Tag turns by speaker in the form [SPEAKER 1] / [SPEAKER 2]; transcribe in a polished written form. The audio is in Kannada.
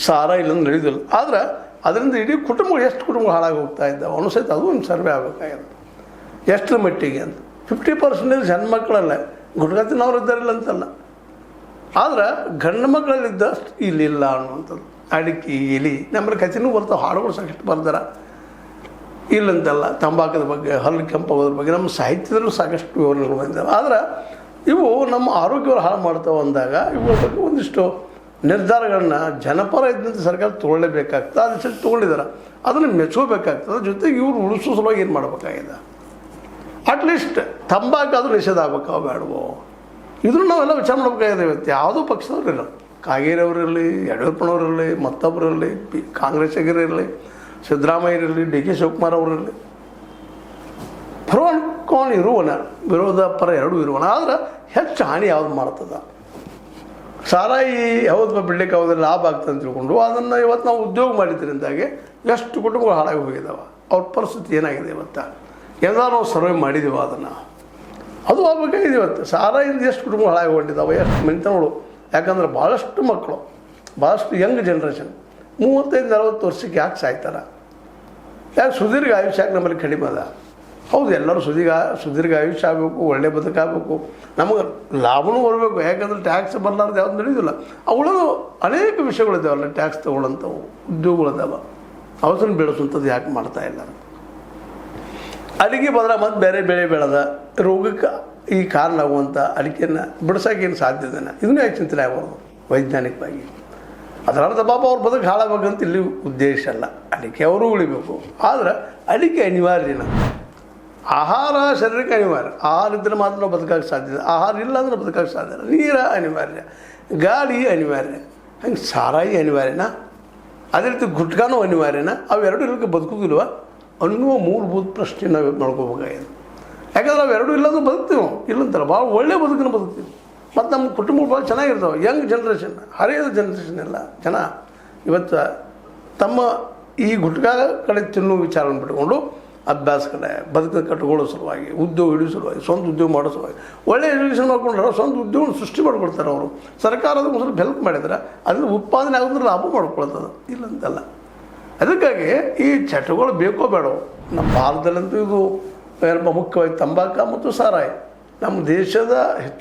[SPEAKER 1] ಸಾರ ಇಲ್ಲಂದು ನಡೆಯೋದಿಲ್ಲ. ಆದ್ರೆ ಅದರಿಂದ ಇಡೀ ಕುಟುಂಬಗಳು ಎಷ್ಟು ಕುಟುಂಬಗಳು ಹಾಳಾಗಿ ಹೋಗ್ತಾ ಇದ್ದಾವೆ ಅನ್ನೋ ಸಹಿತ ಅದು ಒಂದು ಸರ್ವೆ ಆಗಬೇಕಾಗಿದೆ. ಎಷ್ಟರ ಮಟ್ಟಿಗೆ ಅಂತ 50% ಹೆಣ್ಮಕ್ಳಲ್ಲೇ ಗುಟ್ಕಾ ತಿನ್ನೋರು ಇದ್ದಾರಿಲ್ಲ ಅಂತಲ್ಲ, ಆದ್ರೆ ಗಂಡು ಮಕ್ಕಳಲ್ಲಿದ್ದಷ್ಟು ಇಲ್ಲಿಲ್ಲ ಅನ್ನುವಂಥದ್ದು. ಅಡಿಕೆ ಇಲಿ ನಮ್ಮಲ್ಲಿ ಕಥೆನೂ ಬರ್ತಾವೆ, ಹಾಡುಗಳು ಸಾಕಷ್ಟು ಬರ್ತಾರೆ ಇಲ್ಲಂತಲ್ಲ. ತಂಬಾಕದ ಬಗ್ಗೆ, ಹಲ್ಲು ಕೆಂಪಾಗೋದ್ರ ಬಗ್ಗೆ ನಮ್ಮ ಸಾಹಿತ್ಯದಲ್ಲೂ ಸಾಕಷ್ಟು ವಿವರಣೆಗಳು ಬಂದಿದ್ದಾವೆ. ಆದ್ರೆ ಇವು ನಮ್ಮ ಆರೋಗ್ಯವನ್ನು ಹಾಳು ಮಾಡ್ತಾವೆ ಅಂದಾಗ ಇವುಗಳ ಬಗ್ಗೆ ಒಂದಿಷ್ಟು ನಿರ್ಧಾರಗಳನ್ನ ಜನಪರ ಇದ್ದಂಥ ಸರ್ಕಾರ ತೊಗೊಳ್ಳೇಬೇಕಾಗ್ತದೆ. ಅದು ತೊಗೊಂಡಿದ್ದಾರೆ, ಅದನ್ನು ಮೆಚ್ಕೋಬೇಕಾಗ್ತದೆ. ಜೊತೆಗೆ ಇವರು ಉಳಿಸೋ ಸಲುವಾಗಿ ಏನು ಮಾಡಬೇಕಾಗಿದೆ, ಅಟ್ಲೀಸ್ಟ್ ತಂಬಾಕಾದರೂ ನಿಷೇಧ ಆಗ್ಬೇಕಾವ ಬೇಡವೋ, ಇದನ್ನು ನಾವೆಲ್ಲ ವಿಚಾರ ಮಾಡಬೇಕಾಗಿದೆ. ಇವತ್ತು ಯಾವುದೋ ಪಕ್ಷದವ್ರಿಲ್ಲ, ಕಾಗೇರಿಯವರಿರಲಿ, ಯಡಿಯೂರಪ್ಪನವರಿರಲಿ, ಮತ್ತೊಬ್ಬರಿರಲಿ, ಕಾಂಗ್ರೆಸ್ಸಿಗರಿರಲಿ, ಸಿದ್ದರಾಮಯ್ಯರಿರಲಿ, ಡಿ ಕೆ ಶಿವಕುಮಾರ್ ಅವರಿರಲಿ, ಪರವಾನ್ಕೊಂಡು ಇರುವನ, ವಿರೋಧ ಪರ ಎರಡೂ ಇರುವನ. ಆದ್ರೆ ಹೆಚ್ಚು ಹಾನಿ ಯಾವ್ದು ಮಾಡ್ತದೆ, ಸಾರಾಯಿ ಯಾವ್ದು ಬಿಡ್ಲಿಕ್ಕೆ ಯಾವುದೆಲ್ಲ ಲಾಭ ಆಗ್ತದೆ ಅಂತ ತಿಳ್ಕೊಂಡು ಅದನ್ನು ಇವತ್ತು ನಾವು ಉದ್ಯೋಗ ಮಾಡಿದ್ರಿಂದಾಗಿ ಎಷ್ಟು ಕುಟುಂಬಗಳು ಹಾಳಾಗಿ ಹೋಗಿದ್ದಾವೆ. ಅವ್ರ ಪರಿಸ್ಥಿತಿ ಏನಾಗಿದೆ ಇವತ್ತು, ಎಲ್ಲರೂ ನಾವು ಸರ್ವೆ ಮಾಡಿದ್ದೀವಿ ಅದನ್ನು, ಅದು ಆಗ್ಬೇಕಾಗಿದೆ. ಇವತ್ತು ಸಾರಾಯಿಂದ ಎಷ್ಟು ಕುಟುಂಬಗಳು ಹಾಳಾಗಿ ಹೊಂಟಿದ್ದಾವೆ, ಎಷ್ಟು ಮನೆತನಗಳು. ಯಾಕಂದ್ರೆ ಭಾಳಷ್ಟು ಮಕ್ಕಳು, ಭಾಳಷ್ಟು ಯಂಗ್ ಜನ್ರೇಷನ್ 35-40 ವರ್ಷಕ್ಕೆ ಯಾಕೆ ಸಾಯ್ತಾರೆ, ಯಾಕೆ ಸುದೀರ್ಘ ಆಯುಷ್ಯ ಯಾಕೆ ನಮ್ಮಲ್ಲಿ ಕಡಿಮೆ ಅದ. ಹೌದು, ಎಲ್ಲರೂ ಸುದೀರ್ಘ ಆಯುಷ್ಯ ಆಗಬೇಕು, ಒಳ್ಳೆ ಬದುಕಾಗಬೇಕು, ನಮಗೆ ಲಾಭನೂ ಬರಬೇಕು. ಯಾಕಂದ್ರೆ ಟ್ಯಾಕ್ಸ್ ಬರಲಾರ್ದು ಯಾವ್ದು ನಡೆಯೋದಿಲ್ಲ. ಅವುಗಳದು ಅನೇಕ ವಿಷಯಗಳಿದ್ದಾವಲ್ಲ, ಟ್ಯಾಕ್ಸ್ ತೊಗೊಳ್ಳೋಂಥವು ಉದ್ಯೋಗಗಳಿದ್ದಾವೆ, ಅವಸರ ಬೆಳೆಸುವಂಥದ್ದು ಯಾಕೆ ಮಾಡ್ತಾ ಇಲ್ಲ. ಅಡಿಕೆ ಬದಲ ಮತ್ತು ಬೇರೆ ಬೆಳೆ ಬೆಳೆದ ರೋಗಕ್ಕೆ ಈ ಕಾರಣ ಆಗುವಂಥ ಅಡಿಕೆಯನ್ನು ಬಿಡಿಸೋಕ್ಕೇನು ಸಾಧ್ಯತೆನ ಇದನ್ನೂ ಯಾಕೆ ಚಿಂತನೆ ಆಗ್ಬಾರ್ದು ವೈಜ್ಞಾನಿಕವಾಗಿ. ಅದರ ಅರ್ಥ ಪಾಪ ಅವ್ರ ಬದುಕು ಹಾಳಾಗಬೇಕಂತ ಇಲ್ಲಿ ಉದ್ದೇಶ ಅಲ್ಲ, ಅಡಿಕೆ ಅವರು ಉಳಿಬೇಕು. ಆದರೆ ಅಡಿಕೆ ಅನಿವಾರ್ಯನ, ಆಹಾರ ಶರೀರಕ್ಕೆ ಅನಿವಾರ್ಯ. ಆಹಾರ ಇದ್ದರೆ ಮಾತ್ರ ನಾವು ಬದುಕೋಕ್ಕೆ ಸಾಧ್ಯ, ಆಹಾರ ಇಲ್ಲ ಅಂದ್ರೆ ಬದುಕೋಕ್ಕೆ ಸಾಧ್ಯ ಇಲ್ಲ. ನೀರು ಅನಿವಾರ್ಯ, ಗಾಳಿ ಅನಿವಾರ್ಯ, ಹಂಗೆ ಸಾರಾಯಿ ಅನಿವಾರ್ಯನ, ಅದೇ ರೀತಿ ಗುಟ್ಕಾನೂ ಅನಿವಾರ್ಯನ. ಅವೆರಡು ಇರೋಕ್ಕೆ ಬದುಕೋದಿಲ್ವ ಅನ್ನುವ ಮೂಲಭೂತ ಪ್ರಶ್ನೆ ನಾವು ನೋಡ್ಕೋಬೇಕಾಗಿದೆ. ಯಾಕಂದ್ರೆ ಅವೆರಡೂ ಇಲ್ಲಾಂದ್ರೆ ಬದುಕ್ತೀವಿ ನಾವು, ಇಲ್ಲಂತಲ್ಲ ಭಾಳ ಒಳ್ಳೆ ಬದುಕನ್ನು ಬದುಕ್ತೀವಿ. ಮತ್ತು ನಮ್ಮ ಕುಟುಂಬಗಳು ಭಾಳ ಚೆನ್ನಾಗಿರ್ತಾವೆ. ಯಂಗ್ ಜನ್ರೇಷನ್, ಹರಿಯದ ಜನ್ರೇಷನ್ ಎಲ್ಲ ಜನ ಇವತ್ತು ತಮ್ಮ ಈ ಗುಟ್ಕಾ ಕಡೆ ತಿನ್ನುವ ವಿಚಾರವನ್ನು ಬಿಟ್ಕೊಂಡು ಅಭ್ಯಾಸ ಕಡೆ, ಬದುಕನ್ನು ಕಟ್ಟಿಕೊಳ್ಳೋ ಸಲುವಾಗಿ, ಉದ್ಯೋಗ ಹಿಡಿಯೋ ಸಲುವಾಗಿ, ಸ್ವಂತ ಉದ್ಯೋಗ ಮಾಡೋ ಸಲುವಾಗಿ ಒಳ್ಳೆ ಎಜುಕೇಷನ್ ಮಾಡ್ಕೊಂಡ್ರೆ ಸ್ವಂತ ಉದ್ಯೋಗ ಸೃಷ್ಟಿ ಮಾಡ್ಕೊಳ್ತಾರೆ ಅವರು. ಸರ್ಕಾರದ ಸ್ವಲ್ಪ ಹೆಲ್ಪ್ ಮಾಡಿದ್ರೆ ಅದನ್ನು ಉತ್ಪಾದನೆ ಆಗೋದ್ರೆ ಲಾಭ ಮಾಡ್ಕೊಳ್ತದೆ, ಇಲ್ಲಂತಲ್ಲ. ಅದಕ್ಕಾಗಿ ಈ ಚಟಗಳು ಬೇಕೋ ಬೇಡವೋ, ನಮ್ಮ ಭಾರತದಲ್ಲಂತೂ ಇದು ಮುಖ್ಯವಾಗಿ ತಂಬಾಕು ಮತ್ತು ಸಾರಾಯಿ ನಮ್ಮ ದೇಶದ ಹೆಚ್ಚು